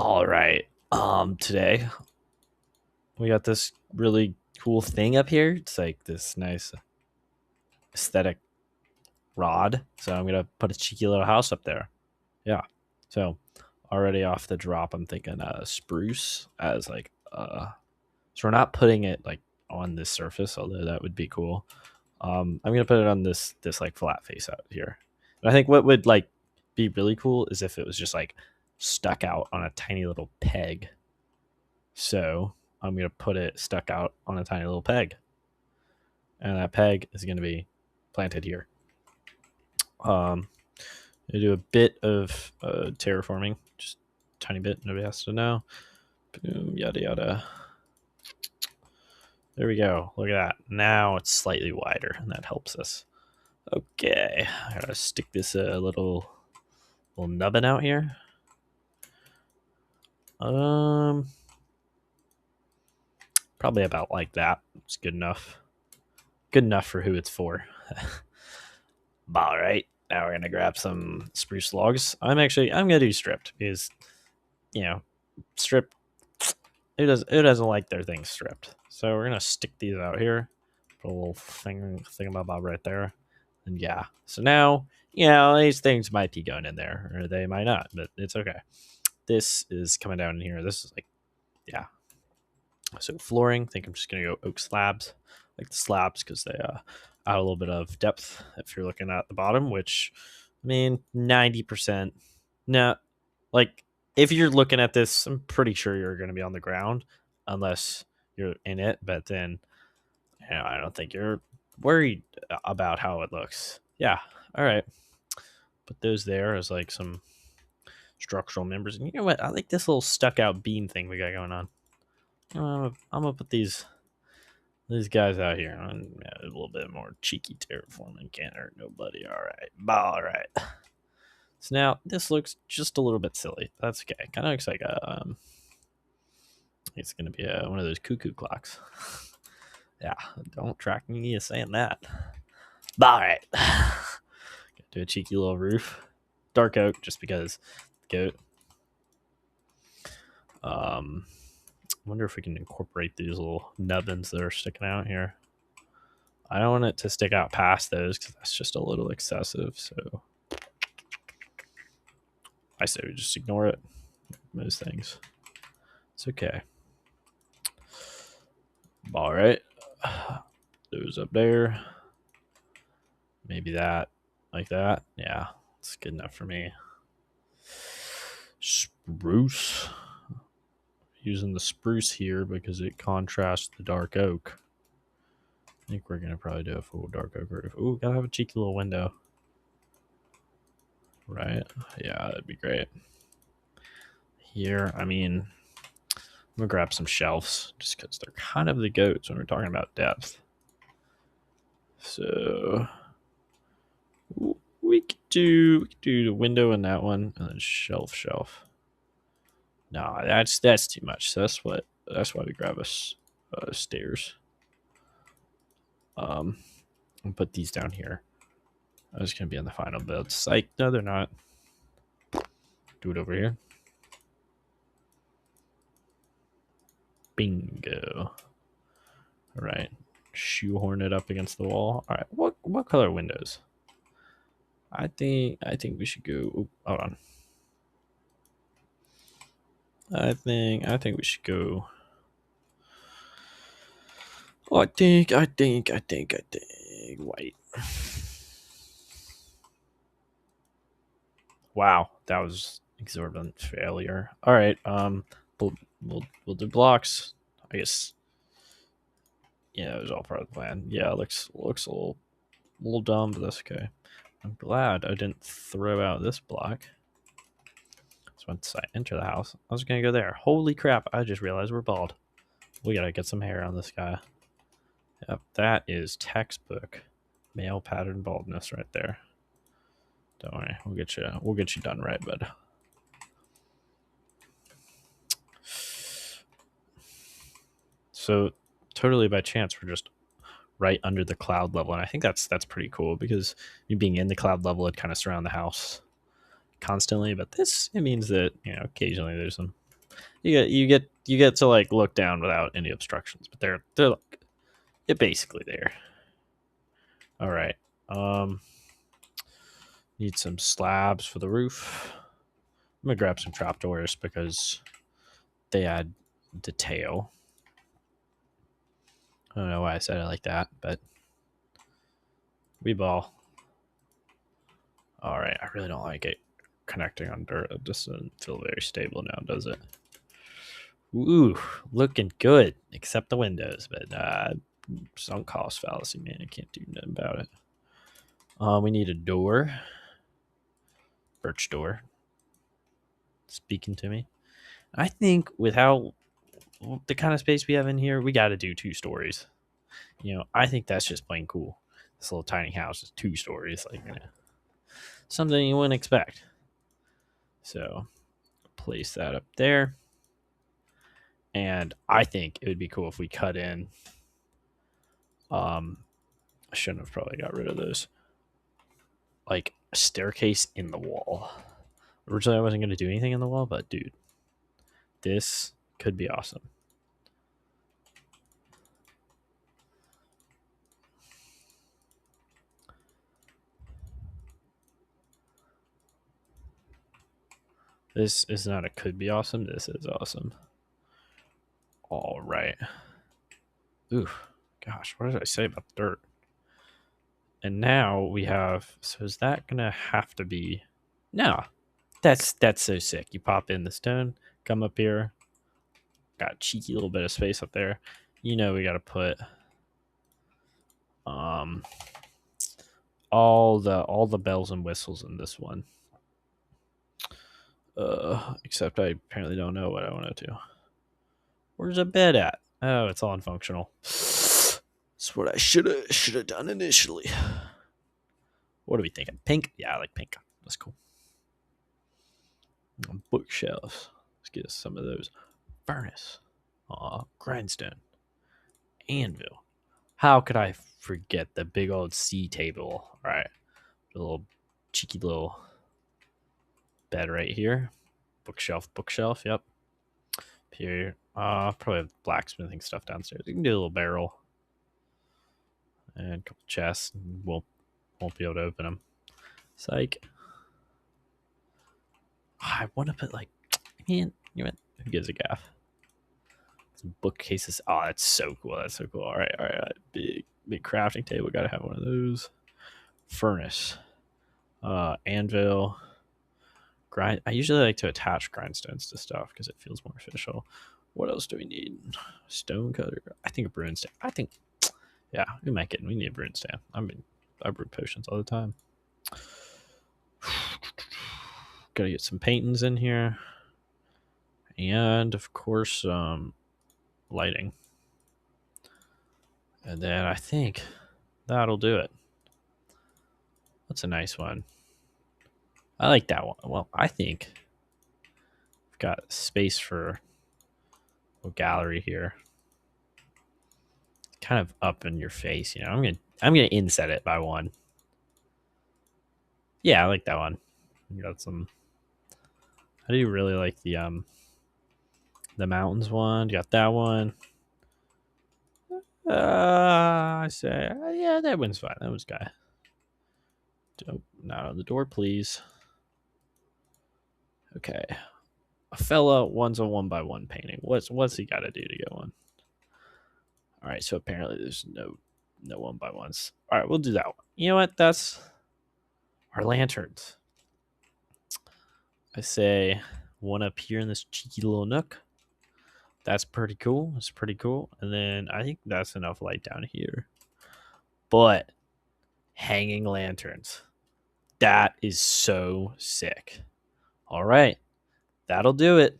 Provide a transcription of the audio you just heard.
All right. Today we got this really cool thing up here. It's like this nice aesthetic rod. So I'm gonna put a cheeky little house up there. Yeah. So already off the drop, I'm thinking spruce as like so we're not putting it like on this surface, although that would be cool. I'm gonna put it on this like flat face out here. And I think what would like be really cool is if it was just like stuck out on a tiny little peg. So I'm going to put it stuck out on a tiny little peg. And that peg is going to be planted here. I do a bit of terraforming, just a tiny bit. Nobody has to know. Boom, yada, yada. There we go. Look at that. Now it's slightly wider, and that helps us. Okay. I got to stick this little nubbin out here. Probably about like that. It's good enough. Good enough for who it's for. All right, now we're gonna grab some spruce logs. I'm gonna do stripped because stripped. It doesn't like their things stripped. So we're gonna stick these out here. Put a little thingamabob right there, and yeah. So now these things might be going in there, or they might not, but it's okay. This is coming down in here. This is like yeah. So flooring. I think I'm just gonna go oak slabs, like the slabs, because they add a little bit of depth if you're looking at the bottom. Which, I mean, 90%. No, like if you're looking at this, I'm pretty sure you're gonna be on the ground, unless you're in it. But then, I don't think you're worried about how it looks. Yeah. All right. Put those there as like some structural members. And you know what? I like this little stuck out beam thing we got going on. I'm gonna put these guys out here on a little bit more cheeky terraforming. Can't hurt nobody. All right. So now this looks just a little bit silly. That's okay. Kind of looks like it's gonna be one of those cuckoo clocks. Yeah, don't track me as saying that. All right. Do a cheeky little roof, dark oak, just because goat. Wonder if we can incorporate these little nubbins that are sticking out here. I don't want it to stick out past those because that's just a little excessive. So I say we just ignore it. Most things. It's okay. All right. Those up there. Maybe that. Like that. Yeah. It's good enough for me. Spruce. Using the spruce here because it contrasts the dark oak. I think we're gonna probably do a full dark oak roof. Ooh, gotta have a cheeky little window. Right? Yeah, that'd be great. Here, I mean, I'm gonna grab some shelves just because they're kind of the goats when we're talking about depth. So we could do the window in that one and then shelf. No, that's too much. So that's why we grab us stairs. And put these down here. I was gonna be on the final build. Psych. No, they're not. Do it over here. Bingo. All right. Shoehorn it up against the wall. All right. What color windows? I think we should go. Ooh, hold on. I think we should go. Oh, I think white. Wow, that was exorbitant failure. All right, we'll do blocks. I guess. Yeah, it was all part of the plan. Yeah, it looks a little dumb, but that's okay. I'm glad I didn't throw out this block. So once I enter the house, I was gonna go there. Holy crap! I just realized we're bald. We gotta get some hair on this guy. Yep, that is textbook male pattern baldness right there. Don't worry, we'll get you done right, bud. So totally by chance, we're just right under the cloud level, and I think that's pretty cool because you being in the cloud level, it kind of surround the house constantly. But this, it means that occasionally there's some You get to like look down without any obstructions, but they're like, they're basically there. All right. Um, need some slabs for the roof. I'm gonna grab some trapdoors because they add detail. I don't know why I said it like that, but we ball. All right. I really don't like it connecting on dirt. It just doesn't feel very stable now, does it? Ooh, looking good, except the windows, but sunk cost fallacy, man. I can't do nothing about it. We need a door, birch door. Speaking to me, I think with how the kind of space we have in here, we got to do 2 stories. I think that's just plain cool. This little tiny house is 2 stories, like something you wouldn't expect. So place that up there, and I think it would be cool if we cut in. I shouldn't have probably got rid of those. Like a staircase in the wall. Originally, I wasn't going to do anything in the wall, but dude, this could be awesome. This is not a could be awesome. This is awesome. All right. Ooh, gosh, what did I say about dirt? And now we have. So is that gonna have to be? No, that's so sick. You pop in the stone, come up here. Got a cheeky little bit of space up there. We got to put um all the bells and whistles in this one. Except I apparently don't know what I want to do. Where's a bed at? Oh, it's all unfunctional. That's what I should have done initially. What are we thinking? Pink? Yeah, I like pink. That's cool. Bookshelves. Let's get us some of those. Furnace. Grindstone. Anvil. How could I forget the big old C table? All right. The little cheeky little bed right here. Bookshelf. Yep. Here. Probably have blacksmithing stuff downstairs. You can do a little barrel. And a couple chests. Won't be able to open them. Psych. I want to put like, man, who gives a gaff? Some bookcases. Oh, that's so cool. That's so cool. All right. Big crafting table. Gotta have one of those. Furnace. Anvil. Grind. I usually like to attach grindstones to stuff because it feels more official. What else do we need? Stone cutter. I think a brewing stand. Yeah, we need a brewing stand. I brew potions all the time. Gotta get some paintings in here. And of course, lighting. And then I think that'll do it. That's a nice one. I like that one. Well, I think we've got space for a gallery here. Kind of up in your face, I'm gonna inset it by 1. Yeah, I like that one. You got some. I do really like the mountains one. You got that one. I say, yeah, that one's fine. That one's guy. Not on the door, please. Okay. A fella wants a 1x1 painting. What's he got to do to get one? All right, so apparently there's no 1x1s. All right, we'll do that one. You know what? That's our lanterns. I say one up here in this cheeky little nook. That's pretty cool. And then I think that's enough light down here. But hanging lanterns. That is so sick. All right. That'll do it.